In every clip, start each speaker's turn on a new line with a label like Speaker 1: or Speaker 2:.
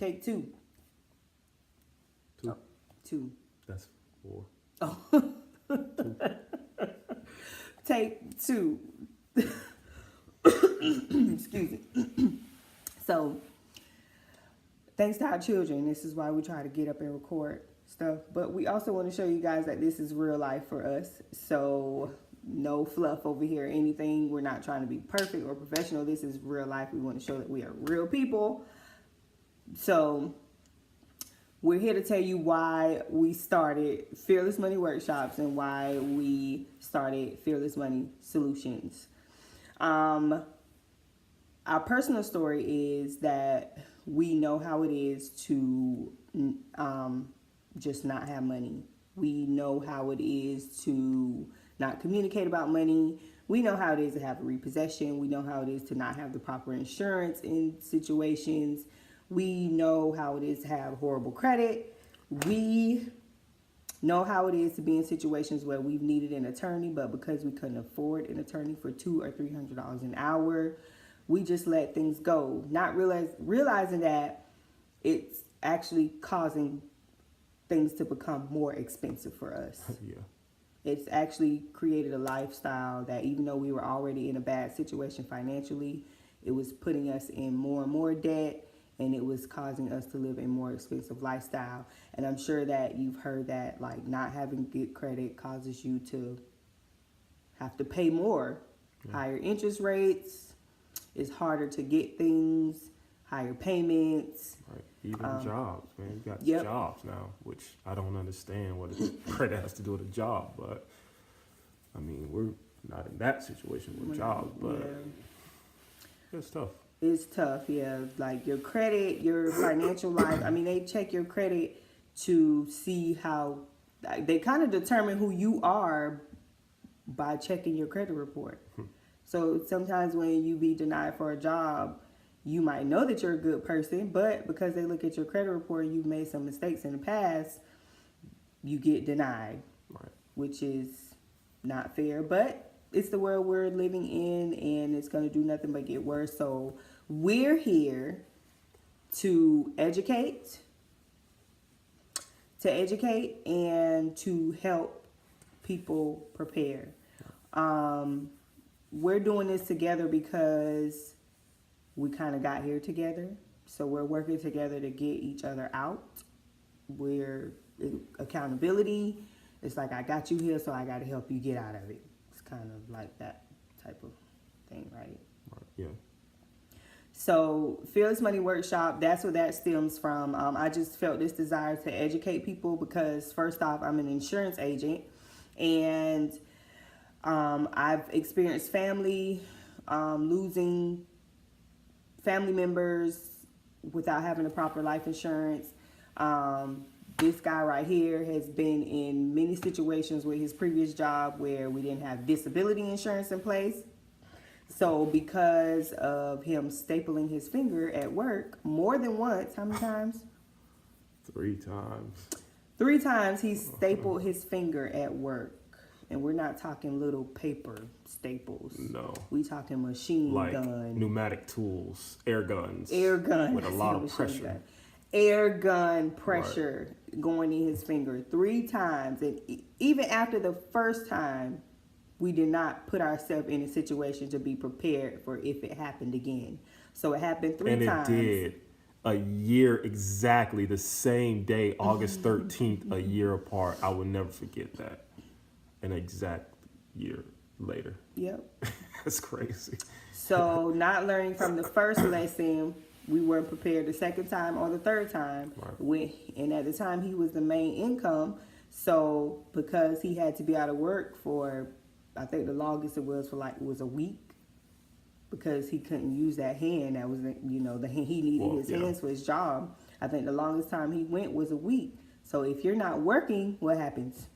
Speaker 1: Take two.
Speaker 2: Two.
Speaker 1: Oh, two.
Speaker 2: That's 4.
Speaker 1: Oh.
Speaker 2: 2.
Speaker 1: Take two. Excuse me. So, thanks to our children, this is why we try to get up and record stuff. But we also want to show you guys that this is real life for us. So, no fluff over here or anything. We're not trying to be perfect or professional. This is real life. We want to show that we are real people. So, we're here to tell you why we started Fearless Money Workshops and why we started Fearless Money Solutions. Our personal story is that we know how it is to just not have money. We know how it is to not communicate about money. We know how it is to have a repossession. We know how it is to not have the proper insurance in situations. We know how it is to have horrible credit. We know how it is to be in situations where we've needed an attorney, but because we couldn't afford an attorney for $200 or $300 an hour, we just let things go, not realizing that it's actually causing things to become more expensive for us.
Speaker 2: Yeah.
Speaker 1: It's actually created a lifestyle that even though we were already in a bad situation financially, it was putting us in more and more debt, and it was causing us to live a more expensive lifestyle. And I'm sure that you've heard that, like, not having good credit causes you to have to pay more. Yeah. Higher interest rates, it's harder to get things, higher payments.
Speaker 2: Right. Even jobs, man. You got
Speaker 1: Yep.
Speaker 2: jobs now, which I don't understand what credit has to do with a job. But, I mean, we're not in that situation with jobs, but it's tough.
Speaker 1: It's tough, yeah. Like your credit, your financial life. I mean, they check your credit to see how, they kind of determine who you are by checking your credit report. So sometimes when you be denied for a job, you might know that you're a good person, but because they look at your credit report and you've made some mistakes in the past, you get denied,
Speaker 2: right,
Speaker 1: which is not fair. But it's the world we're living in, and it's going to do nothing but get worse. So we're here to educate and to help people prepare. We're doing this together because we kind of got here together. So we're working together to get each other out. We're accountability. It's like, I got you here, so I got to help you get out of it. It's kind of like that type of thing, right?
Speaker 2: Right. Yeah.
Speaker 1: So Fearless Money Workshop, that's where that stems from. I just felt this desire to educate people because, first off, I'm an insurance agent, and I've experienced family losing family members without having the proper life insurance. This guy right here has been in many situations with his previous job where we didn't have disability insurance in place. So because of him stapling his finger at work more than once, how many times?
Speaker 2: 3 times.
Speaker 1: 3 times he stapled his finger at work. And we're not talking little paper staples.
Speaker 2: No.
Speaker 1: We talking machine
Speaker 2: like
Speaker 1: gun.
Speaker 2: Pneumatic tools, air guns.
Speaker 1: Air gun.
Speaker 2: With a lot of pressure.
Speaker 1: Gun. Air gun pressure going in his finger 3 times. And even after the first time, we did not put ourselves in a situation to be prepared for if it happened again. So it happened 3 times.
Speaker 2: And it did. A year exactly, the same day, August 13th, a year apart. I will never forget that. An exact year later.
Speaker 1: Yep.
Speaker 2: That's crazy.
Speaker 1: So not learning from the first lesson, we weren't prepared the second time or the third time.
Speaker 2: Right.
Speaker 1: And at the time, he was the main income. So because he had to be out of work for, I think the longest it was a week, because he couldn't use that hand. That was, he needed his hands for his job. I think the longest time he went was a week. So if you're not working, what happens?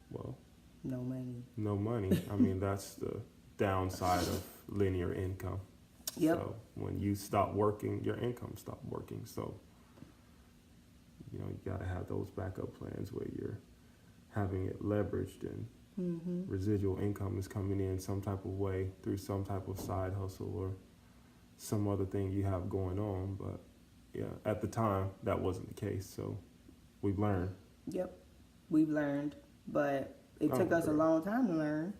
Speaker 2: Well,
Speaker 1: no money.
Speaker 2: No money. I mean, that's the downside of linear income.
Speaker 1: Yep.
Speaker 2: So when you stop working, your income stops working. So, you got to have those backup plans where you're having it leveraged and residual income is coming in some type of way through some type of side hustle or some other thing you have going on. But yeah, at the time that wasn't the case. So we've learned.
Speaker 1: Yep, we've learned, but it
Speaker 2: Oh,
Speaker 1: took us a
Speaker 2: great.
Speaker 1: long time to learn.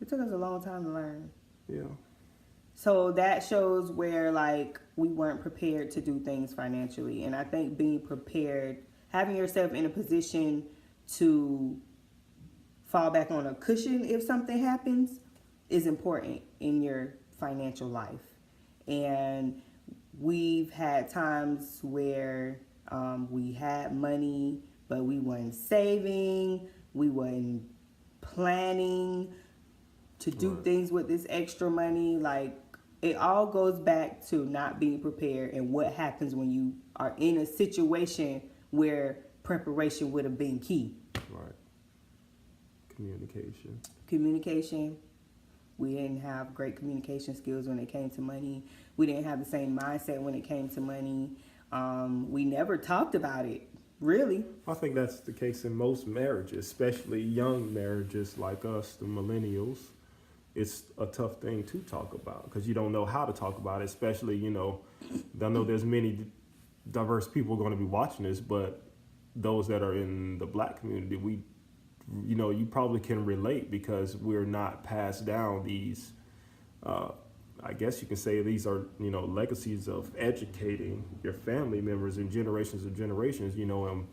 Speaker 1: It took us a long time to learn.
Speaker 2: Yeah.
Speaker 1: So that shows where like we weren't prepared to do things financially. And I think being prepared, having yourself in a position to fall back on a cushion if something happens is important in your financial life. And we've had times where we had money, but we weren't saving, we weren't planning to do
Speaker 2: Right.
Speaker 1: things with this extra money. Like, it all goes back to not being prepared and what happens when you are in a situation where preparation would have been key.
Speaker 2: Right. Communication.
Speaker 1: Communication. We didn't have great communication skills when it came to money. We didn't have the same mindset when it came to money. We never talked about it, really.
Speaker 2: I think that's the case in most marriages, especially young marriages like us, the millennials. It's a tough thing to talk about because you don't know how to talk about it, especially, you know, I know there's many diverse people going to be watching this, but those that are in the black community, we, you know, you probably can relate because we're not passed down these, I guess you can say these are, you know, legacies of educating your family members in generations of generations, you know, and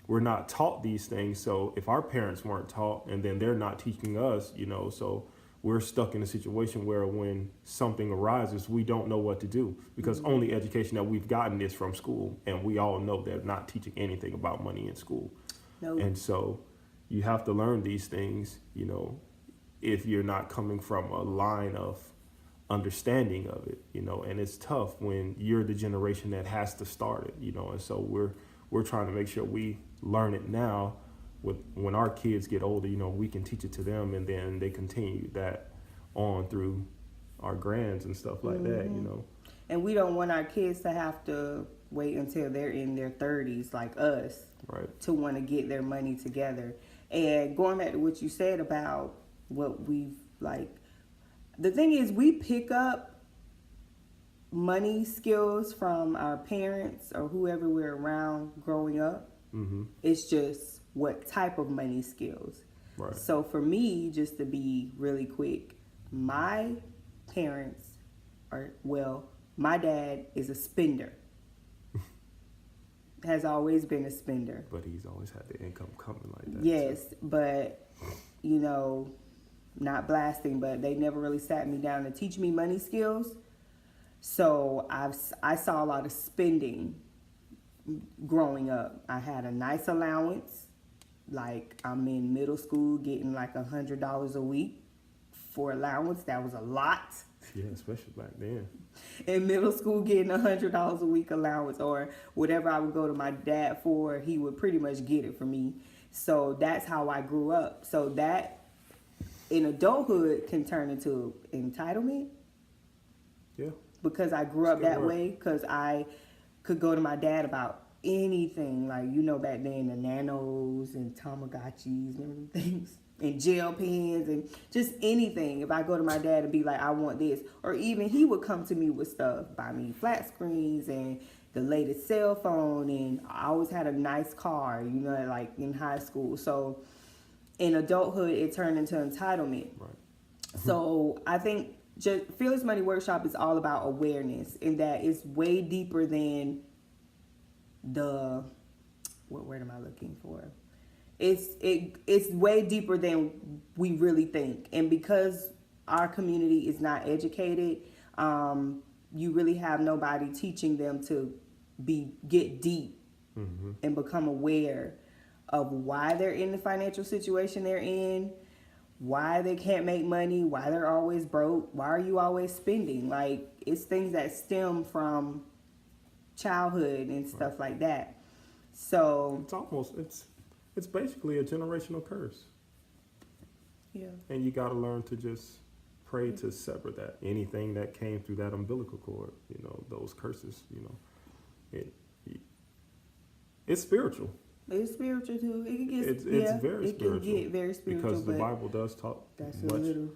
Speaker 2: we're not taught these things. So if our parents weren't taught and then they're not teaching us, you know, so we're stuck in a situation where when something arises, we don't know what to do because only education that we've gotten is from school. And we all know they're not teaching anything about money in school.
Speaker 1: Nope.
Speaker 2: And so you have to learn these things, you know, if you're not coming from a line of understanding of it, you know, and it's tough when you're the generation that has to start it, you know, and so we're trying to make sure we learn it now. With when our kids get older, you know, we can teach it to them, and then they continue that on through our grands and stuff like that, you know.
Speaker 1: And we don't want our kids to have to wait until they're in their 30s like us
Speaker 2: Right.
Speaker 1: to want to get their money together. And going back to what you said about what we've like, the thing is we pick up money skills from our parents or whoever we're around growing up.
Speaker 2: Mm-hmm.
Speaker 1: It's just what type of money skills.
Speaker 2: Right.
Speaker 1: So for me, just to be really quick, my parents are, well, my dad is a spender. Has always been a spender.
Speaker 2: But he's always had the income coming like that.
Speaker 1: Yes, but, you know, not blasting, but they never really sat me down to teach me money skills. So I saw a lot of spending growing up. I had a nice allowance. Like, I'm in middle school getting like $100 a week for allowance. That was a lot.
Speaker 2: Yeah, especially back then.
Speaker 1: In middle school, getting $100 a week allowance or whatever I would go to my dad for, he would pretty much get it for me. So that's how I grew up. So that in adulthood can turn into entitlement.
Speaker 2: Yeah.
Speaker 1: Because I grew up
Speaker 2: Good
Speaker 1: that
Speaker 2: work.
Speaker 1: way, because I could go to my dad about anything. Like, you know, back then, the nanos and Tamagotchis and them things, and gel pens and just anything. If I go to my dad and be like, I want this, or even he would come to me with stuff, buy me flat screens and the latest cell phone, and I always had a nice car, you know, like in high school. So in adulthood, it turned into entitlement.
Speaker 2: Right.
Speaker 1: So I think just Fearless Money Workshop is all about awareness, in that it's way deeper than what word am I looking for? It's way deeper than we really think. And because our community is not educated, you really have nobody teaching them to get deep
Speaker 2: Mm-hmm.
Speaker 1: and become aware of why they're in the financial situation they're in, why they can't make money, why they're always broke, why are you always spending? Like, it's things that stem from childhood and stuff like that. So
Speaker 2: It's basically a generational curse.
Speaker 1: yeah,
Speaker 2: And you got to learn to just pray to sever that. Anything that came through that umbilical cord, you know, those curses, you know, it's spiritual.
Speaker 1: it's spiritual too. It can get
Speaker 2: It's very
Speaker 1: it
Speaker 2: spiritual.
Speaker 1: can get very spiritual,
Speaker 2: Because the
Speaker 1: but
Speaker 2: Bible does talk
Speaker 1: that's
Speaker 2: much.
Speaker 1: a little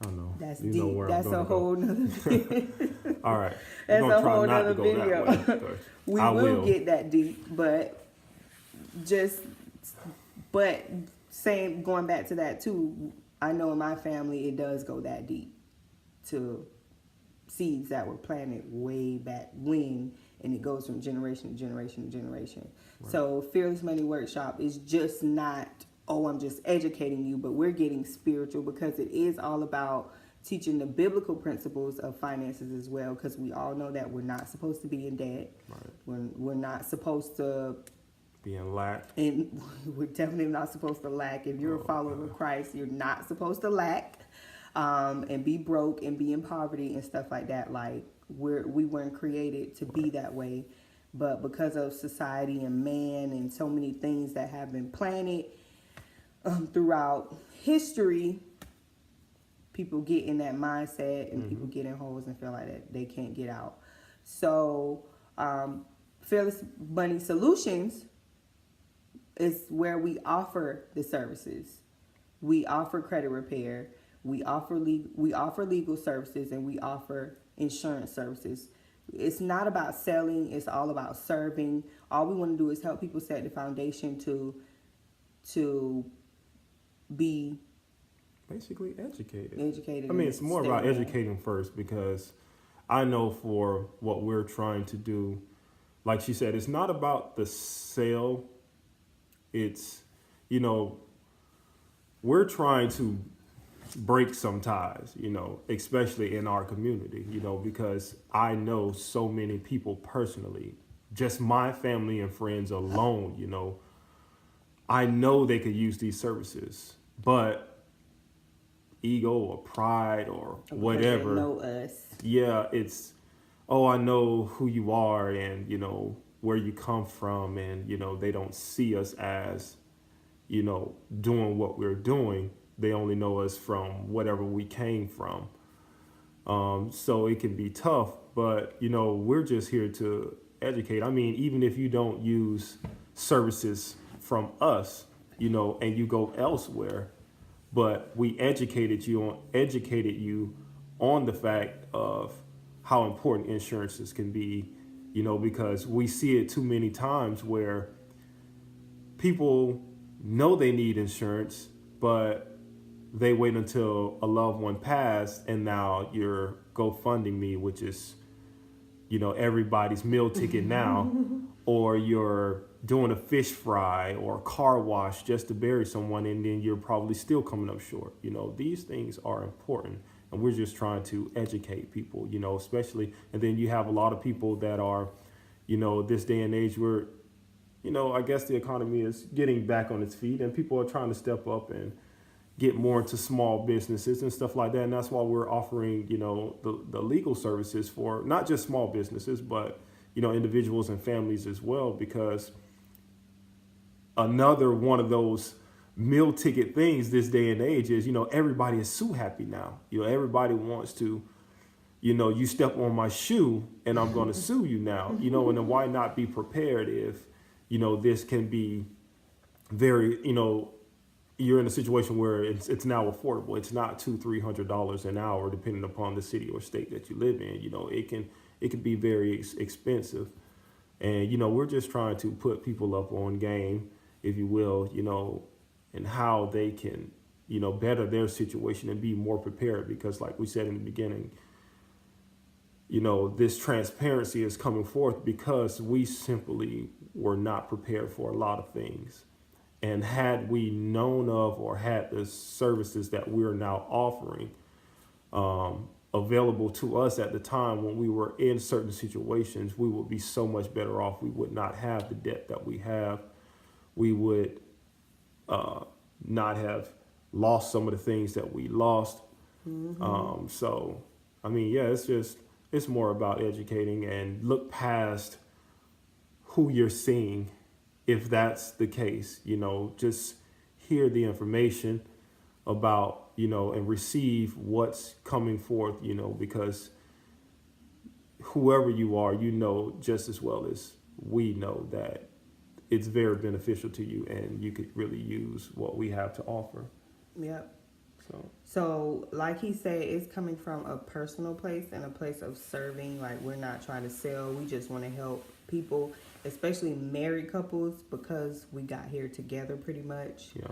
Speaker 2: I know.
Speaker 1: that's
Speaker 2: You
Speaker 1: deep.
Speaker 2: know where
Speaker 1: That's
Speaker 2: I'm
Speaker 1: a
Speaker 2: gonna
Speaker 1: whole nother thing.
Speaker 2: All right.
Speaker 1: That's
Speaker 2: We're
Speaker 1: a
Speaker 2: gonna try
Speaker 1: whole
Speaker 2: not
Speaker 1: nother
Speaker 2: to go
Speaker 1: video.
Speaker 2: that way. 'Cause
Speaker 1: We
Speaker 2: I
Speaker 1: will get that deep, but saying, going back to that too, I know in my family it does go that deep to seeds that were planted way back when, and it goes from generation to generation to generation.
Speaker 2: Right.
Speaker 1: So Fearless Money Workshop is just not, oh, I'm just educating you, but we're getting spiritual, because it is all about teaching the biblical principles of finances as well, because we all know that we're not supposed to be in debt.
Speaker 2: Right.
Speaker 1: We're not supposed to,
Speaker 2: Being lack.
Speaker 1: and we're definitely not supposed to lack. If you're a follower of Christ, you're not supposed to lack, and be broke and be in poverty and stuff like that. Like, we weren't created to be that way, but because of society and man and so many things that have been planted throughout history, people get in that mindset, and people get in holes and feel like that they can't get out. So Fearless Money Solutions is where we offer the services. We offer credit repair, we offer legal services, and we offer insurance services. It's not about selling, it's all about serving. All we want to do is help people set the foundation to be
Speaker 2: Basically educated.
Speaker 1: educated.
Speaker 2: I mean,
Speaker 1: and
Speaker 2: it's more
Speaker 1: stay
Speaker 2: about
Speaker 1: on.
Speaker 2: educating first, because I know for what we're trying to do, like she said, it's not about the sale. It's, we're trying to break some ties, especially in our community, because I know so many people personally, just my family and friends alone, I know they could use these services, but ego or pride or whatever.
Speaker 1: They know us.
Speaker 2: Yeah, it's, oh, I know who you are and, where you come from, and, they don't see us as, doing what we're doing. They only know us from whatever we came from. So it can be tough, but, we're just here to educate. I mean, even if you don't use services from us, and you go elsewhere, but we educated you on the fact of how important insurances can be, because we see it too many times where people know they need insurance, but they wait until a loved one passed, and now you're GoFunding me, which is, everybody's meal ticket now, or you're doing a fish fry or a car wash just to bury someone, and then you're probably still coming up short. These things are important, and we're just trying to educate people, especially, and then you have a lot of people that are, this day and age where, I guess the economy is getting back on its feet, and people are trying to step up and get more into small businesses and stuff like that. And that's why we're offering, the legal services for not just small businesses, but, individuals and families as well, because another one of those meal ticket things this day and age is, everybody is so happy now. Everybody wants to, you step on my shoe and I'm going to sue you now, and then why not be prepared if, this can be very, you're in a situation where it's now affordable. It's not $200-300 an hour, depending upon the city or state that you live in. It can be very expensive, and we're just trying to put people up on game, if you will, and how they can, better their situation and be more prepared. Because, like we said in the beginning, this transparency is coming forth because we simply were not prepared for a lot of things. And had we known of or had the services that we're now offering available to us at the time when we were in certain situations, we would be so much better off. We would not have the debt that we have. We would not have lost some of the things that we lost. So, I mean, yeah, it's more about educating and look past who you're seeing. If that's the case, just hear the information about, and receive what's coming forth, because whoever you are, just as well as we know that it's very beneficial to you and you could really use what we have to offer.
Speaker 1: Yep. So, like he said, it's coming from a personal place and a place of serving. Like, we're not trying to sell. We just want to help people, especially married couples, because we got here together pretty much.
Speaker 2: Yeah.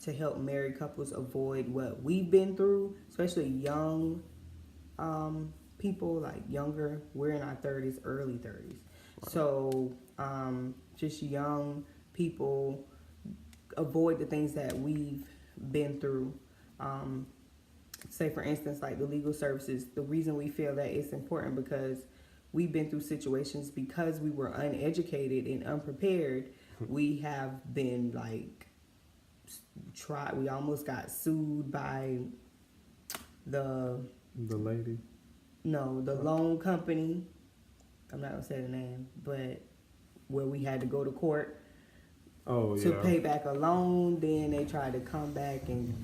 Speaker 1: To help married couples avoid what we've been through, especially young people, like younger. We're in our 30s, early 30s. Right. So, just young people avoid the things that we've been through. Say for instance, like the legal services, the reason we feel that it's important because we've been through situations because we were uneducated and unprepared. We have been like we almost got sued by the
Speaker 2: lady.
Speaker 1: No, the loan company. I'm not gonna say the name, but where we had to go to court to pay back a loan. Then they tried to come back and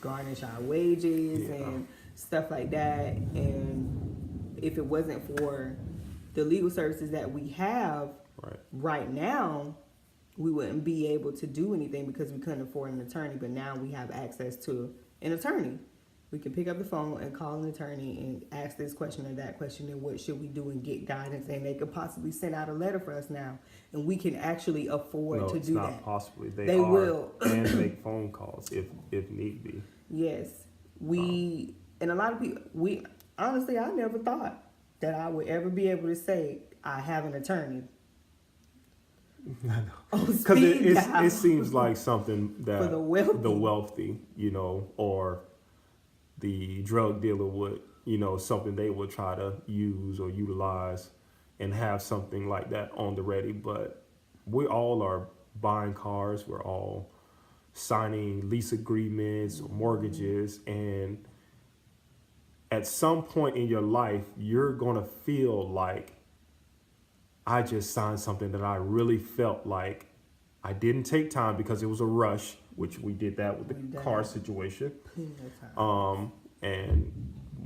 Speaker 1: garnish our wages and stuff like that. And if it wasn't for the legal services that we have right now, we wouldn't be able to do anything because we couldn't afford an attorney. But now we have access to an attorney. We can pick up the phone and call an attorney and ask this question or that question and what should we do and get guidance. And they could possibly send out a letter for us now. And we can actually afford to do that. No, it's not
Speaker 2: possibly. They will. And make phone calls if need be.
Speaker 1: Yes. And a lot of people, honestly, I never thought that I would ever be able to say I have an attorney.
Speaker 2: Because it seems like something that for the wealthy, or the drug dealer would, something they would try to use or utilize and have something like that on the ready. But we all are buying cars. We're all signing lease agreements or mortgages. And at some point in your life, you're going to feel like, I just signed something that I really felt like I didn't take time because it was a rush, which we did that with the car situation. And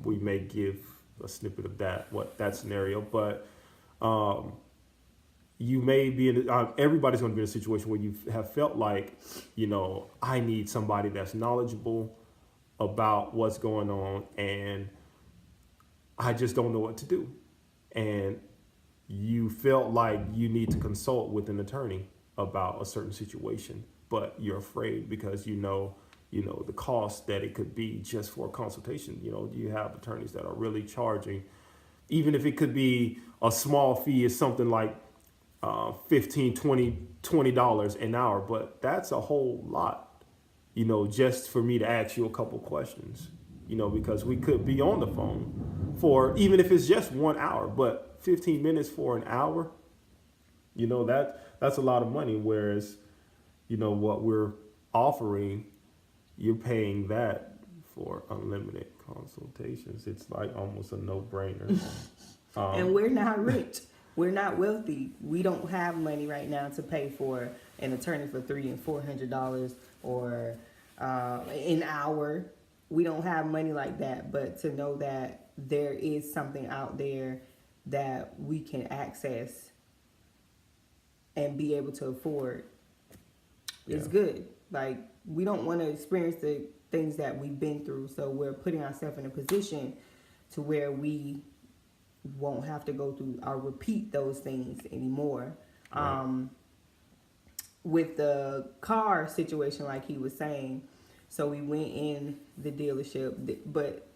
Speaker 2: we may give a snippet of that scenario, but you may be everybody's going to be in a situation where you have felt like, I need somebody that's knowledgeable about what's going on, and I just don't know what to do. And you felt like you need to consult with an attorney about a certain situation, but you're afraid because you know the cost that it could be just for a consultation. You have attorneys that are really charging, even if it could be a small fee, is something like $15, $20 an hour, but that's a whole lot, just for me to ask you a couple questions, because we could be on the phone for, even if it's just 1 hour, but 15 minutes for an hour, that's a lot of money. Whereas, what we're offering, you're paying that for unlimited consultations. It's like almost a no-brainer.
Speaker 1: And we're not rich. We're not wealthy. We don't have money right now to pay for an attorney for $300 and $400 or an hour. We don't have money like that. But to know that there is something out there that we can access and be able to afford is good. Like, we don't want to experience the things that we've been through, so we're putting ourselves in a position to where we won't have to go through or repeat those things anymore. With the car situation, like he was saying, so we went in the dealership, but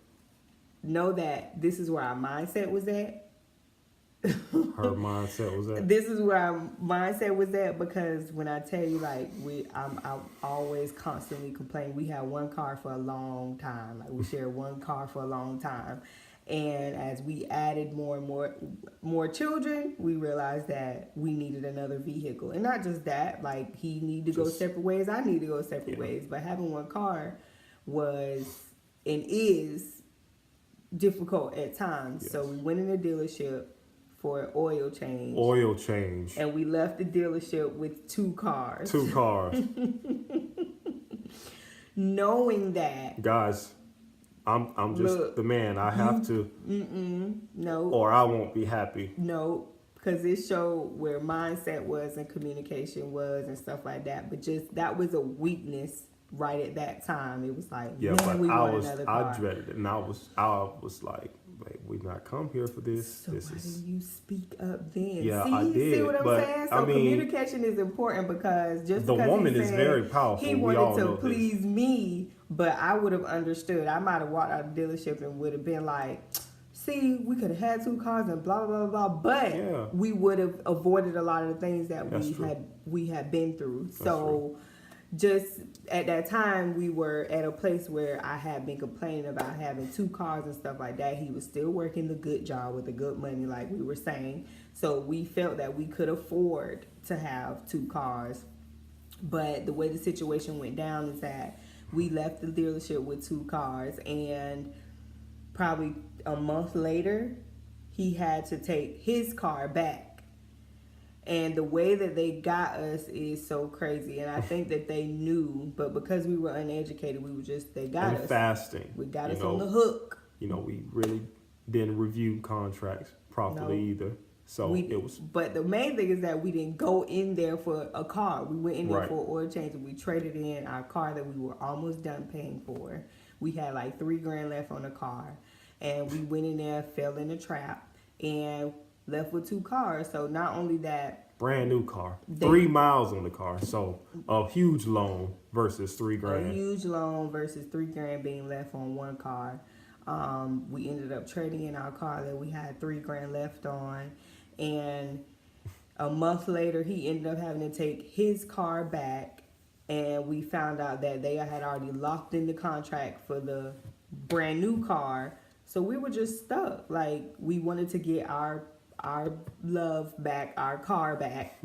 Speaker 1: know that this is where our mindset was at.
Speaker 2: Her mindset was at.
Speaker 1: This is where our mindset was at, because when I tell you, like, I always constantly complain. We had one car for a long time. Like, we shared one car for a long time, and as we added more and more children, we realized that we needed another vehicle, and not just that. Like, he needed to go separate ways. I need to go separate ways. But having one car was and is difficult at times. Yes. So we went in the dealership for an oil change. And we left the dealership with 2 cars. Knowing that,
Speaker 2: guys, I'm just the man. I have to.
Speaker 1: No.
Speaker 2: Or I won't be happy.
Speaker 1: No, because it showed where mindset was and communication was and stuff like that. But just that was a weakness right at that time, it was like,
Speaker 2: Yeah,
Speaker 1: man,
Speaker 2: but
Speaker 1: we
Speaker 2: I
Speaker 1: want
Speaker 2: was,
Speaker 1: another
Speaker 2: I
Speaker 1: car.
Speaker 2: dreaded it, and I was like, wait, we not come here for this.
Speaker 1: So
Speaker 2: This
Speaker 1: why
Speaker 2: is,
Speaker 1: didn't you speak up then?
Speaker 2: yeah,
Speaker 1: see,
Speaker 2: I did.
Speaker 1: see what I'm
Speaker 2: but
Speaker 1: saying?
Speaker 2: I
Speaker 1: So
Speaker 2: mean,
Speaker 1: communication is important because just
Speaker 2: the
Speaker 1: because
Speaker 2: woman
Speaker 1: he
Speaker 2: is
Speaker 1: said
Speaker 2: very powerful.
Speaker 1: he
Speaker 2: We all
Speaker 1: wanted to
Speaker 2: know this.
Speaker 1: please me, but I would have understood. I might have walked out of the dealership and would have been like, see, we could have had 2 cars and blah blah blah blah, but
Speaker 2: Yeah.
Speaker 1: we would have avoided a lot of the things that
Speaker 2: That's
Speaker 1: we
Speaker 2: true.
Speaker 1: had been through.
Speaker 2: That's
Speaker 1: So just at that time, we were at a place where I had been complaining about having 2 cars and stuff like that. He was still working the good job with the good money, like we were saying. So we felt that we could afford to have 2 cars. But the way the situation went down is that we left the dealership with 2 cars, and probably a month later, he had to take his car back. And the way that they got us is so crazy. And I think that they knew, but because we were uneducated, they got
Speaker 2: and
Speaker 1: us.
Speaker 2: fasting.
Speaker 1: We got
Speaker 2: you
Speaker 1: us
Speaker 2: know,
Speaker 1: on the hook.
Speaker 2: You know, we really didn't review contracts properly either. So it was.
Speaker 1: But the main thing is that we didn't go in there for a car. We went in there
Speaker 2: Right.
Speaker 1: for an oil change, and we traded in our car that we were almost done paying for. We had like $3,000 left on the car, and we went in there, fell in the trap, and left with 2 cars. So not only that,
Speaker 2: Brand new car, 3 miles on the car. So a huge loan versus
Speaker 1: a
Speaker 2: $3,000.
Speaker 1: huge loan versus $3,000 being left on 1 car. We ended up trading in our car that we had $3,000 left on, and a month later he ended up having to take his car back, and we found out that they had already locked in the contract for the brand new car. So we were just stuck. Like, we wanted to get our love back, our car back.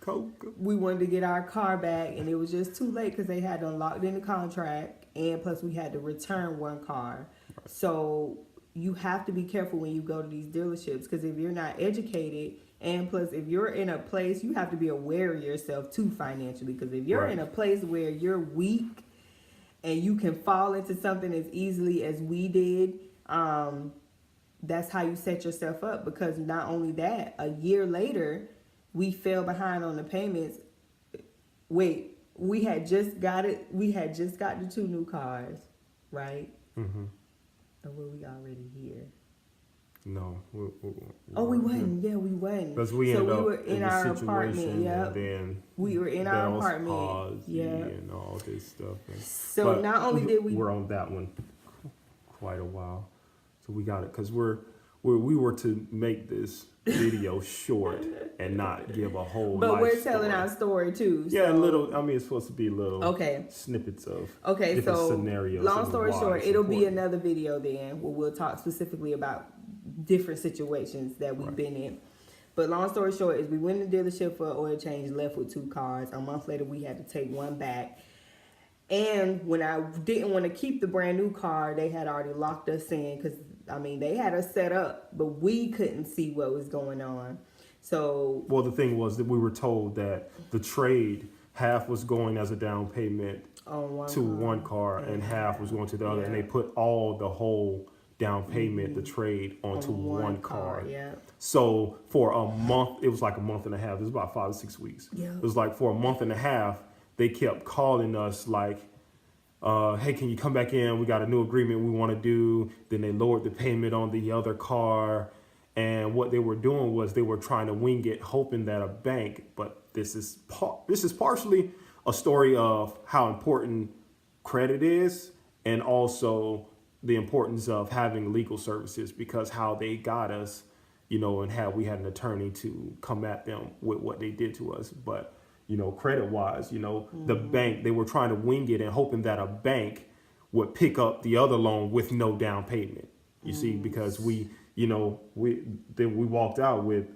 Speaker 2: Coke.
Speaker 1: We wanted to get our car back, and it was just too late because they had unlocked in the contract, and plus we had to return 1 car. Right. So you have to be careful when you go to these dealerships, because if you're not educated, and plus if you're in a place, you have to be aware of yourself too financially, because if you're in a place where you're weak and you can fall into something as easily as we did, that's how you set yourself up. Because not only that, a year later, we fell behind on the payments. Wait, we had just got it. We had just got the 2 new cars, right?
Speaker 2: Mm-hmm.
Speaker 1: Or were we already here?
Speaker 2: No.
Speaker 1: We wasn't. Yeah, we wasn't.
Speaker 2: Because we ended up
Speaker 1: were in our apartment. Yeah,
Speaker 2: and then
Speaker 1: we were in our apartment.
Speaker 2: Palsy and all this stuff.
Speaker 1: So not only did we,
Speaker 2: we're on that one quite a while. So we got it because we were to make this video short and not give a whole.
Speaker 1: But
Speaker 2: life
Speaker 1: we're telling
Speaker 2: story.
Speaker 1: our story too.
Speaker 2: Yeah,
Speaker 1: so.
Speaker 2: little. I mean, it's supposed to be little.
Speaker 1: Okay.
Speaker 2: Snippets of.
Speaker 1: Okay,
Speaker 2: different
Speaker 1: so
Speaker 2: scenarios.
Speaker 1: long story short, it'll be
Speaker 2: important.
Speaker 1: another video then where we'll talk specifically about different situations that we've been in. But long story short is we went to the dealership for an oil change, left with 2 cars. A month later, we had to take 1 back. And when I didn't want to keep the brand new car, they had already locked us in because, I mean, they had us set up, but we couldn't see what was going on. So,
Speaker 2: well, the thing was that we were told that the trade, half was going as a down payment
Speaker 1: on
Speaker 2: one car and half was going to the other. And they put all the whole down payment, the trade, onto one car.
Speaker 1: Yeah.
Speaker 2: So for a month, it was like a month and a half. It was about 5 to 6 weeks.
Speaker 1: Yeah.
Speaker 2: It was like for a month and a half, they kept calling us like, hey, can you come back in? We got a new agreement we want to do. Then they lowered the payment on the other car. And what they were doing was they were trying to wing it, hoping that a bank, but this is partially a story of how important credit is, and also the importance of having legal services, because how they got us, you know, and how we had an attorney to come at them with what they did to us. But, you know, credit wise, you know, the bank, they were trying to wing it and hoping that a bank would pick up the other loan with no down payment. You see, because we walked out with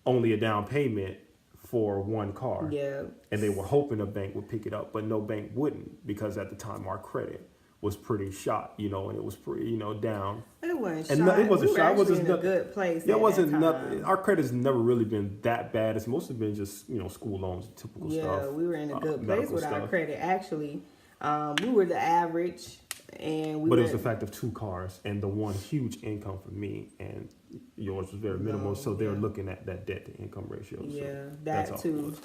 Speaker 2: only a down payment for 1 car.
Speaker 1: Yeah.
Speaker 2: And they were hoping a bank would pick it up, but no bank wouldn't, because at the time our credit was pretty shot, you know, and it was pretty, you know, down.
Speaker 1: It wasn't
Speaker 2: and
Speaker 1: shot.
Speaker 2: It wasn't
Speaker 1: we
Speaker 2: shot. It
Speaker 1: It
Speaker 2: wasn't
Speaker 1: in a good place.
Speaker 2: Yeah, it wasn't
Speaker 1: that
Speaker 2: nothing. Our credit's never really been that bad. It's mostly been just, you know, school loans, typical stuff.
Speaker 1: Yeah, we were in a good place with our
Speaker 2: stuff.
Speaker 1: credit. Actually, we were the average, and
Speaker 2: But it was the fact of 2 cars and the one huge income for me, and yours was very minimal. So they were looking at that debt to income ratio.
Speaker 1: Yeah,
Speaker 2: so
Speaker 1: that too.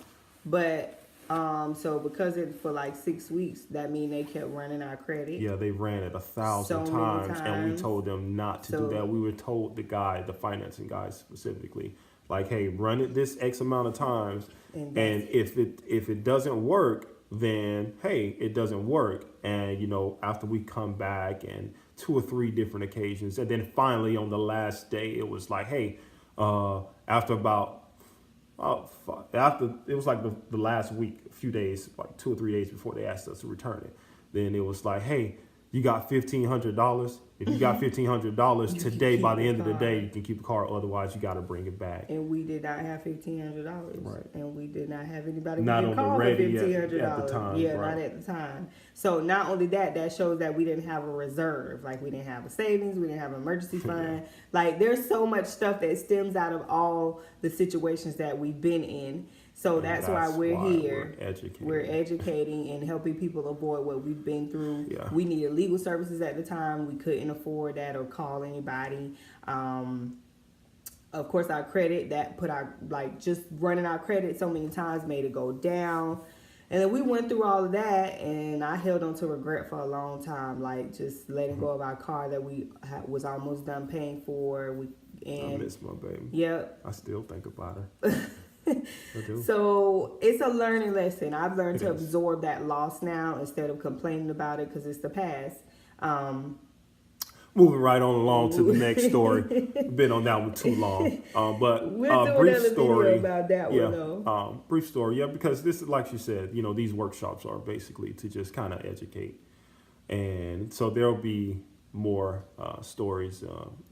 Speaker 1: But So because it's for like 6 weeks, that mean they kept running our credit.
Speaker 2: Yeah, they ran it 1,000
Speaker 1: So many
Speaker 2: times, and we
Speaker 1: times.
Speaker 2: told them not to
Speaker 1: So-
Speaker 2: do that. We were told the financing guy specifically, like, hey, run it this X amount of times,
Speaker 1: And
Speaker 2: and
Speaker 1: that's-
Speaker 2: if it doesn't work, then hey, it doesn't work. And after we come back and 2 or 3 different occasions, and then finally on the last day, it was like, hey, after about after it was like the last week, a few days, like 2 or 3 days before they asked us to return it, then it was like, hey, you got $1,500. If you got $1,500
Speaker 1: You can
Speaker 2: today,
Speaker 1: keep
Speaker 2: by the
Speaker 1: the
Speaker 2: end of the day,
Speaker 1: car.
Speaker 2: you can keep the car. Otherwise, you got to bring it back.
Speaker 1: And we did not have $1,500.
Speaker 2: Right.
Speaker 1: And we did not have anybody
Speaker 2: Not
Speaker 1: we could
Speaker 2: on the
Speaker 1: call for
Speaker 2: ready
Speaker 1: $1,500.
Speaker 2: at the time,
Speaker 1: Yeah,
Speaker 2: right.
Speaker 1: not at the time. So not only that, that shows that we didn't have a reserve. Like we didn't have a savings, we didn't have an emergency fund. Like there's so much stuff that stems out of all the situations that we've been in. So
Speaker 2: And
Speaker 1: that's why we're here.
Speaker 2: We're educating.
Speaker 1: We're educating and helping people avoid what we've been through.
Speaker 2: Yeah.
Speaker 1: We needed legal services at the time. We couldn't afford that or call anybody. Of course, our credit, that put our, like, just running our credit so many times made it go down. And then we went through all of that, and I held on to regret for a long time, like just letting go of our car that we was almost done paying for.
Speaker 2: I miss my baby.
Speaker 1: Yep.
Speaker 2: I still think about her. I do.
Speaker 1: So it's a learning lesson. I've learned
Speaker 2: It
Speaker 1: to
Speaker 2: is.
Speaker 1: absorb that loss now instead of complaining about it because it's the past.
Speaker 2: Moving right on along to the next story. Been on that one too long. But
Speaker 1: We'll do
Speaker 2: brief
Speaker 1: another
Speaker 2: story
Speaker 1: video about that one, though.
Speaker 2: Brief story, yeah, because this is, like you said, these workshops are basically to just kind of educate. And so there'll be more stories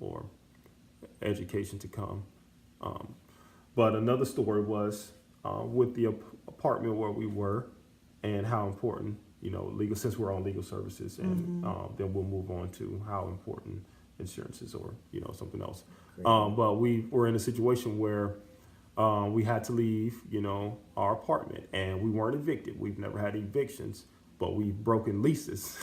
Speaker 2: or education to come. But another story was with the apartment where we were and how important, legal, since we're on legal services, and then we'll move on to how important insurance is or, something else. But we were in a situation where we had to leave, our apartment, and we weren't evicted. We've never had evictions, but we've broken leases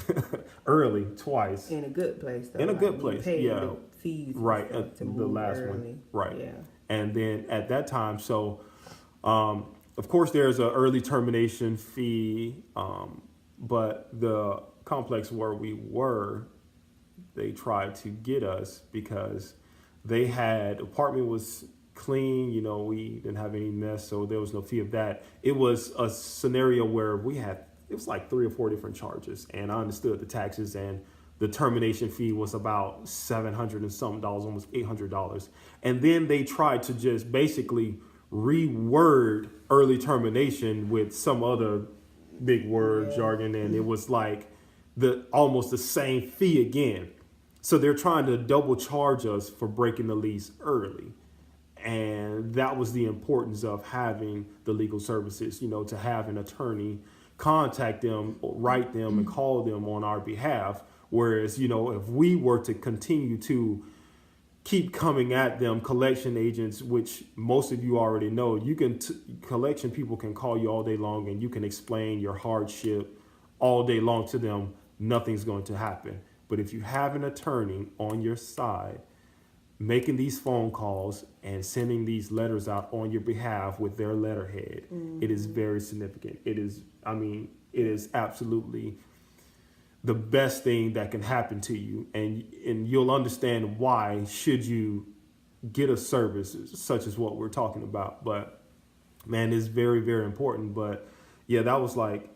Speaker 2: early twice.
Speaker 1: In a good place, though.
Speaker 2: In a good
Speaker 1: we
Speaker 2: place,
Speaker 1: paid
Speaker 2: yeah.
Speaker 1: the fees and
Speaker 2: Right,
Speaker 1: stuff to
Speaker 2: the
Speaker 1: move
Speaker 2: last
Speaker 1: early.
Speaker 2: one, right.
Speaker 1: Yeah.
Speaker 2: And then at that time, so of course there's an early termination fee, but the complex where we were, they tried to get us because they had, apartment was clean, we didn't have any mess, so there was no fee of that. It was a scenario where it was like 3 or 4 different charges, and I understood the taxes, and the termination fee was about $700 and something, almost $800. And then they tried to just basically reword early termination with some other big word jargon, and it was like almost the same fee again. So they're trying to double charge us for breaking the lease early. And that was the importance of having the legal services, to have an attorney contact them, write them, and call them on our behalf. Whereas, if we were to continue to keep coming at them, collection agents, which most of you already know, collection people can call you all day long and you can explain your hardship all day long to them. Nothing's going to happen. But if you have an attorney on your side, making these phone calls and sending these letters out on your behalf with their letterhead, it is very significant. It is absolutely the best thing that can happen to you, and you'll understand why should you get a service such as what we're talking about. But man, it's very, very important. But yeah, that was like,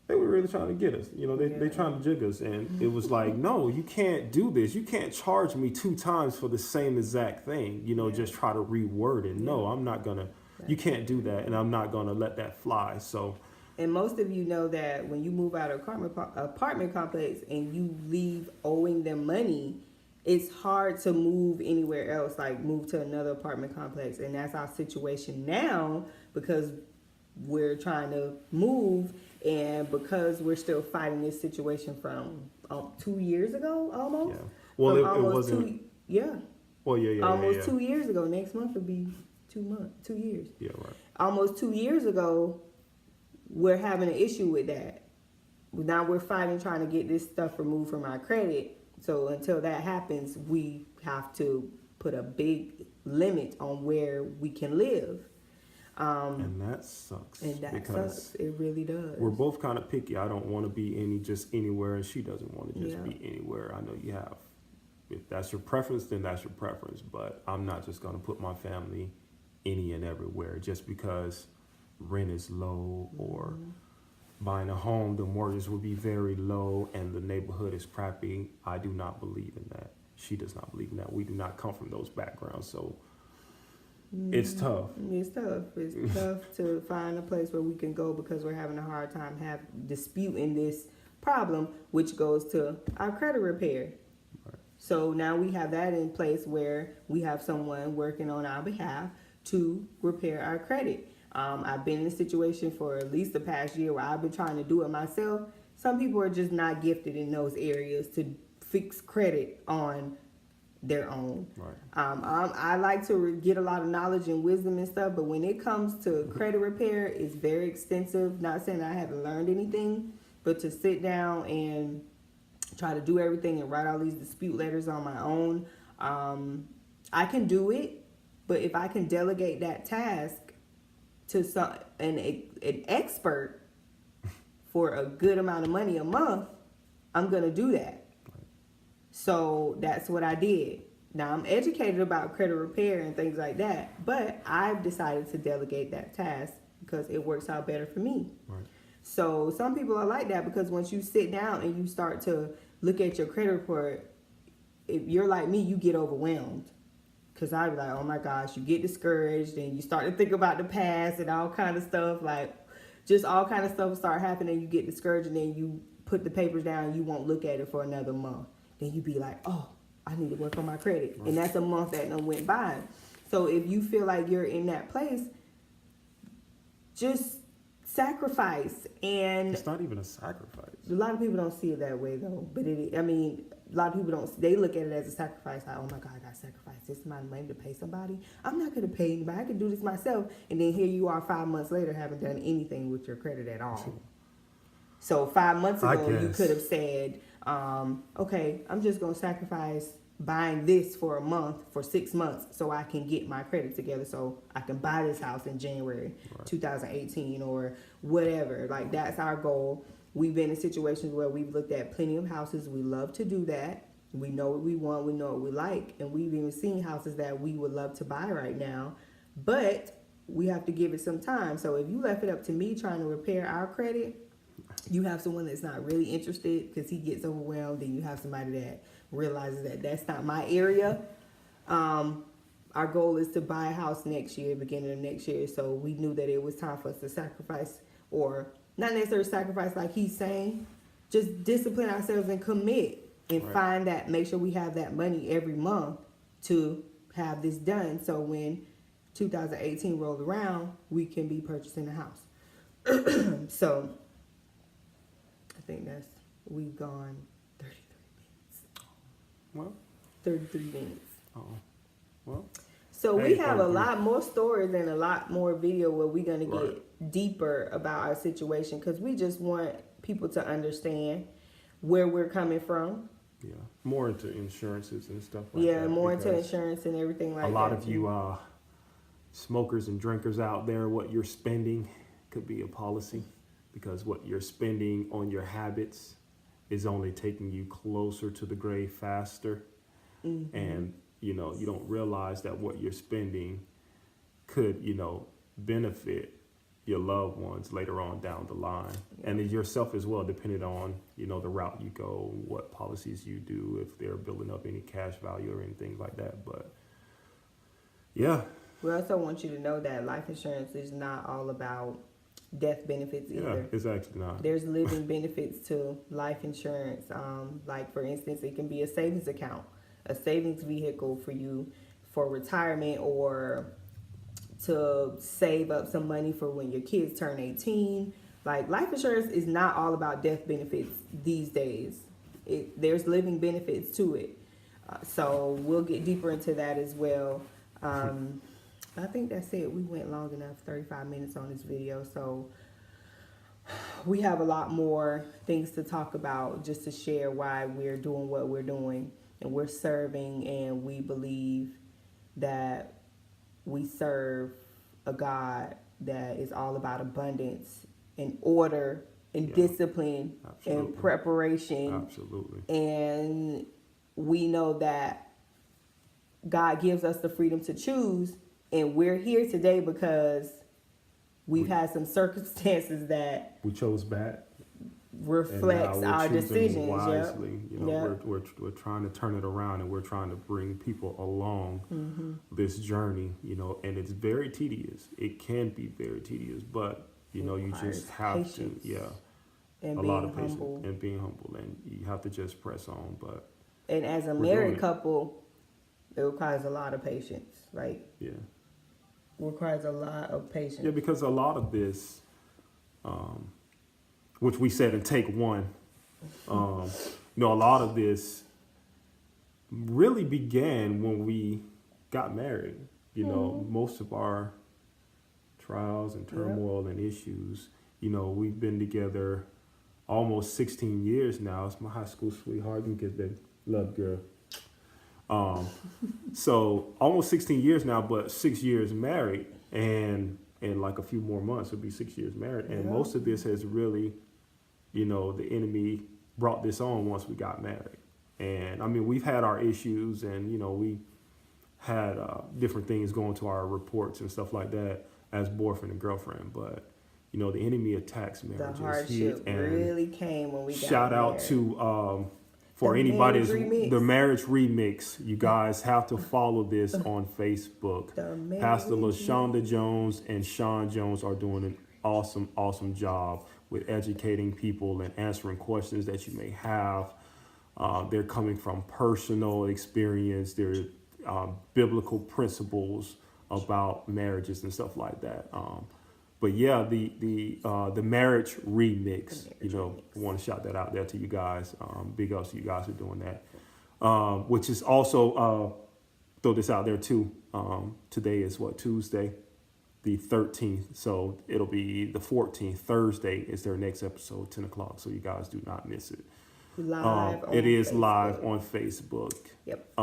Speaker 2: they were really trying to get us, they trying to jig us, and it was like, no, you can't do this. You can't charge me 2 times for the same exact thing, just try to reword it. No, I'm not gonna, you can't do that, and I'm not gonna let that fly. So.
Speaker 1: And most of you know that when you move out of apartment complex and you leave owing them money, it's hard to move anywhere else, like move to another apartment complex. And that's our situation now because we're trying to move and because we're still fighting this situation from 2 years ago almost.
Speaker 2: Yeah. Well,
Speaker 1: From
Speaker 2: it
Speaker 1: almost
Speaker 2: wasn't. Well, yeah.
Speaker 1: Almost 2 years ago. Next month will be 2 years.
Speaker 2: Yeah, right.
Speaker 1: Almost 2 years ago, we're having an issue with that. Now we're fighting, trying to get this stuff removed from our credit. So until that happens, we have to put a big limit on where we can live.
Speaker 2: And that sucks.
Speaker 1: And that
Speaker 2: because
Speaker 1: sucks. It really does.
Speaker 2: we're both kind of picky. I don't want to be just anywhere, and she doesn't want to just
Speaker 1: Yeah.
Speaker 2: be anywhere. I know you have. If that's your preference, then that's your preference. But I'm not just going to put my family any and everywhere just because rent is low or buying a home, the mortgage will be very low and the neighborhood is crappy. I do not believe in that. She does not believe in that. We do not come from those backgrounds. So it's tough.
Speaker 1: It's tough. It's tough to find a place where we can go because we're having a hard time disputing this problem, which goes to our credit repair. So now we have that in place where we have someone working on our behalf to repair our credit. I've been in a situation for at least the past year where I've been trying to do it myself. Some people are just not gifted in those areas to fix credit on their own.
Speaker 2: Right.
Speaker 1: I like to get a lot of knowledge and wisdom and stuff, but when it comes to credit repair, it's very extensive. Not saying I haven't learned anything, but to sit down and try to do everything and write all these dispute letters on my own, I can do it, but if I can delegate that task to an expert for a good amount of money a month, I'm gonna do that. So that's what I did. Now I'm educated about credit repair and things like that, but I've decided to delegate that task because it works out better for me.
Speaker 2: Right.
Speaker 1: So some people are like that because once you sit down and you start to look at your credit report, if you're like me, you get overwhelmed. Because I'd be like, oh my gosh, you get discouraged and you start to think about the past and all kind of stuff. Like just all kind of stuff start happening. You get discouraged and then you put the papers down and you won't look at it for another month. Then you be like, oh, I need to work on my credit. And that's a month that done went by. So if you feel like you're in that place, just sacrifice. And
Speaker 2: It's not even a sacrifice.
Speaker 1: a lot of people don't see it that way though. But a lot of people don't. They look at it as a sacrifice. Like, oh my God, I got to sacrifice this amount of money to pay somebody. I'm not going to pay anybody. I can do this myself. And then here you are 5 months later, haven't done anything with your credit at all. So 5 months ago, you could have said, okay, I'm just going to sacrifice buying this for a month, for 6 months, so I can get my credit together so I can buy this house in January 2018 or whatever. Like, that's our goal. We've been in situations where we've looked at plenty of houses. We love to do that. We know what we want. We know what we like. And we've even seen houses that we would love to buy right now. But we have to give it some time. So if you left it up to me trying to repair our credit, you have someone that's not really interested because he gets overwhelmed. And you have somebody that realizes that that's not my area. Our goal is to buy a house next year, beginning of next year. So we knew that it was time for us to sacrifice, or not necessarily sacrifice like he's saying, just discipline ourselves and commit and find that, make sure we have that money every month to have this done. So when 2018 rolls around, we can be purchasing a house. So I think we've gone 33 minutes.
Speaker 2: Well,
Speaker 1: 33 minutes.
Speaker 2: oh, well.
Speaker 1: So we
Speaker 2: Hey,
Speaker 1: have a
Speaker 2: 33.
Speaker 1: lot more stories and a lot more video where we're going to get deeper about our situation because we just want people to understand where we're coming from.
Speaker 2: Yeah, more into insurances and stuff like that.
Speaker 1: Yeah, more into
Speaker 2: because
Speaker 1: insurance and everything like that.
Speaker 2: a lot of you smokers and drinkers out there, what you're spending could be a policy, because what you're spending on your habits is only taking you closer to the grave faster. And you don't realize that what you're spending could benefit your loved ones later on down the line, and then yourself as well, depending on the route you go, what policies you do, if they're building up any cash value or anything like that. But yeah,
Speaker 1: we also want you to know that life insurance is not all about death benefits either.
Speaker 2: it's actually not.
Speaker 1: There's living benefits to life insurance. Like for instance, it can be a savings account, a savings vehicle for you for retirement, or to save up some money for when your kids turn 18. Like, life insurance is not all about death benefits these days. There's living benefits to it. So we'll get deeper into that as well. I think that's it. We went long enough, 35 minutes on this video. So we have a lot more things to talk about, just to share why we're doing what we're doing. And we're serving, and we believe that we serve a God that is all about abundance and order and
Speaker 2: Yeah.
Speaker 1: discipline
Speaker 2: Absolutely.
Speaker 1: and preparation.
Speaker 2: Absolutely.
Speaker 1: And we know that God gives us the freedom to choose, and we're here today because we've had some circumstances that
Speaker 2: We chose bad.
Speaker 1: reflects
Speaker 2: and now
Speaker 1: our
Speaker 2: we're choosing
Speaker 1: decisions.
Speaker 2: wisely.
Speaker 1: Yep.
Speaker 2: You know,
Speaker 1: Yep.
Speaker 2: we're trying to turn it around, and we're trying to bring people along this journey. You know, and it's very tedious. It can be very tedious, but you know, you
Speaker 1: Requires
Speaker 2: just have
Speaker 1: patience
Speaker 2: to,
Speaker 1: and
Speaker 2: a
Speaker 1: being
Speaker 2: lot of patience
Speaker 1: humble.
Speaker 2: and being humble, and you have to just press on. But
Speaker 1: And as a
Speaker 2: we're
Speaker 1: married
Speaker 2: doing it.
Speaker 1: couple, it requires a lot of patience. Like,
Speaker 2: yeah,
Speaker 1: requires a lot of patience.
Speaker 2: yeah, because a lot of this, which we said in take one, you know, a lot of this really began when we got married. You know, most of our trials and turmoil and issues, you know, we've been together almost 16 years now. It's my high school sweetheart. You get that love, girl. So almost 16 years now, but 6 years married, and in like a few more months, it'll be 6 years married. And
Speaker 1: Yeah.
Speaker 2: most of this has really, you know, the enemy brought this on once we got married. And I mean, we've had our issues, and you know, we had different things going to our reports and stuff like that as boyfriend and girlfriend. But you know, the enemy attacks
Speaker 1: The
Speaker 2: marriages.
Speaker 1: hardship
Speaker 2: and
Speaker 1: really came when we got
Speaker 2: shout out
Speaker 1: married.
Speaker 2: to for
Speaker 1: The
Speaker 2: anybody
Speaker 1: Marriage Remix.
Speaker 2: the marriage remix. You guys have to follow this on Facebook.
Speaker 1: The Marriage
Speaker 2: Pastor
Speaker 1: Remix.
Speaker 2: LaShonda Jones and Sean Jones are doing an awesome job with educating people and answering questions that you may have. They're coming from personal experience. They're biblical principles about marriages and stuff like that. But yeah, the marriage remix, you know, I want to shout that out there to you guys. Big ups to you guys for doing that. Which is also, throw this out there too. Today is what, Tuesday, the 13th. So it'll be the 14th. Thursday is their next episode, 10 o'clock. So you guys do not miss it.
Speaker 1: Live on
Speaker 2: It is
Speaker 1: Facebook.
Speaker 2: live on Facebook.
Speaker 1: Yep.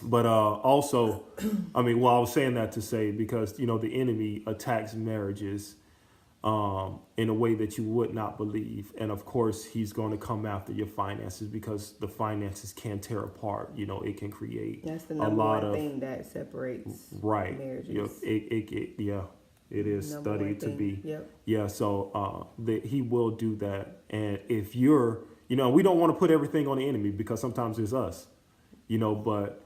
Speaker 2: But also, I mean, well, I was saying that to say, because, you know, the enemy attacks marriages in a way that you would not believe. And of course, he's going to come after your finances, because the finances can tear apart. You know, it can create
Speaker 1: That's the
Speaker 2: a
Speaker 1: number
Speaker 2: lot
Speaker 1: one
Speaker 2: of,
Speaker 1: thing that separates
Speaker 2: right.
Speaker 1: marriages.
Speaker 2: You know, it is
Speaker 1: Number one
Speaker 2: studied to
Speaker 1: thing.
Speaker 2: be.
Speaker 1: Yep.
Speaker 2: Yeah, so he will do that. And if you're, you know, we don't want to put everything on the enemy, because sometimes it's us, you know, but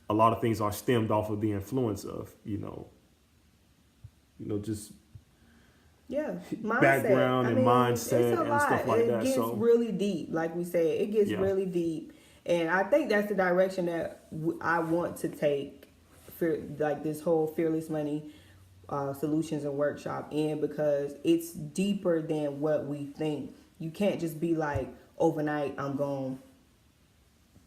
Speaker 2: a lot of things are stemmed off of the influence of, you know, just
Speaker 1: Yeah, mindset.
Speaker 2: background and mindset
Speaker 1: it's a
Speaker 2: and
Speaker 1: lot.
Speaker 2: stuff like that.
Speaker 1: It gets
Speaker 2: So
Speaker 1: really deep, like we said. It gets
Speaker 2: Yeah.
Speaker 1: really deep, and I think that's the direction that I want to take for like this whole Fearless Money Solutions and Workshop in, because it's deeper than what we think. You can't just be like, overnight I'm going to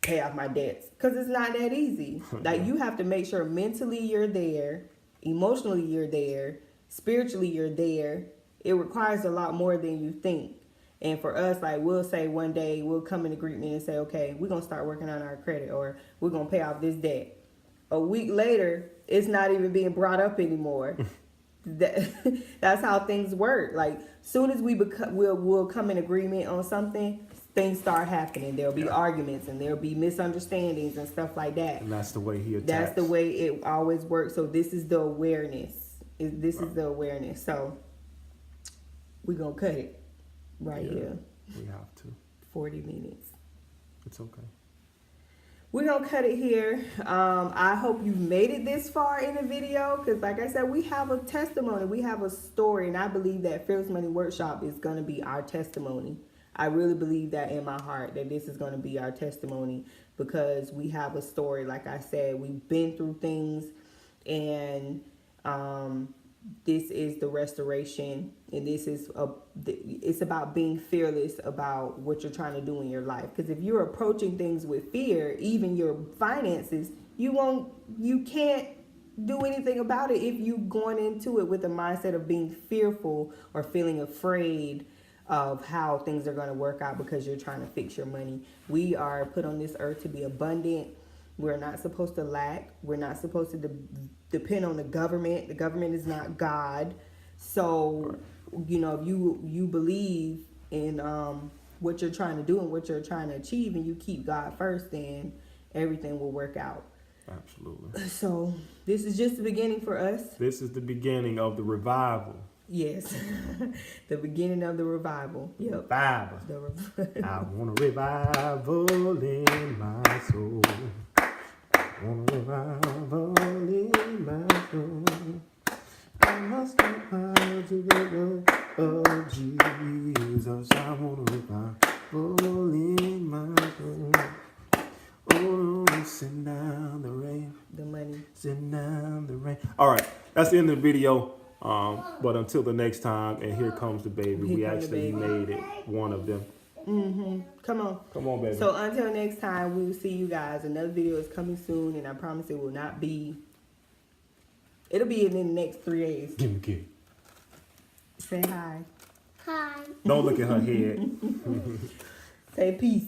Speaker 1: pay off my debts, because it's not that easy. Like, you have to make sure mentally you're there, emotionally you're there, spiritually you're there. It requires a lot more than you think. And for us, like, we'll say one day we'll come in agreement and say, okay, we're going to start working on our credit, or we're going to pay off this debt. A week later, it's not even being brought up anymore. That's how things work. Like, soon as we'll come in agreement on something, things start happening. There'll be arguments, and there'll be misunderstandings and stuff like that.
Speaker 2: and that's the way he attacks.
Speaker 1: That's the way it always works. So this is the awareness. This is the awareness. So we're going to cut it right
Speaker 2: Yeah.
Speaker 1: here.
Speaker 2: We have to.
Speaker 1: 40 minutes.
Speaker 2: It's okay.
Speaker 1: We're going to cut it here. I hope you've made it this far in the video, because like I said, we have a testimony. We have a story, and I believe that Fearless Money Workshop is going to be our testimony. I really believe that in my heart, that this is going to be our testimony, because we have a story. Like I said, we've been through things, and this is the restoration, and this is it's about being fearless about what you're trying to do in your life. Because if you're approaching things with fear, even your finances, you can't do anything about it if you're going into it with a mindset of being fearful or feeling afraid of how things are going to work out, because you're trying to fix your money. We are put on this earth to be abundant. We're not supposed to lack. We're not supposed to depend on the government. The government is not God. So, you know, if you believe in what you're trying to do and what you're trying to achieve, and you keep God first, then everything will work out.
Speaker 2: Absolutely.
Speaker 1: So this is just the beginning for us.
Speaker 2: This is the beginning of the revival.
Speaker 1: Yes, the beginning of the revival. Yep.
Speaker 2: Revival.
Speaker 1: The
Speaker 2: I want a revival in my soul. I want a revival in my soul. I must know how to get love of Jesus. I want a revival in my soul. Oh, send down the rain.
Speaker 1: The money.
Speaker 2: Send down the rain. All right, that's the end of the video. But until the next time, and here comes the baby.
Speaker 1: Here
Speaker 2: We
Speaker 1: comes the
Speaker 2: actually
Speaker 1: baby.
Speaker 2: made it one of them.
Speaker 1: Come on.
Speaker 2: Come on, baby.
Speaker 1: So until next time, we will see you guys. Another video is coming soon, and I promise it will not be. It'll be in the next 3 days.
Speaker 2: Give me a kiss.
Speaker 1: Say hi.
Speaker 3: Hi.
Speaker 2: Don't look at her head.
Speaker 1: Say peace.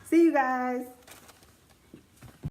Speaker 1: See you guys.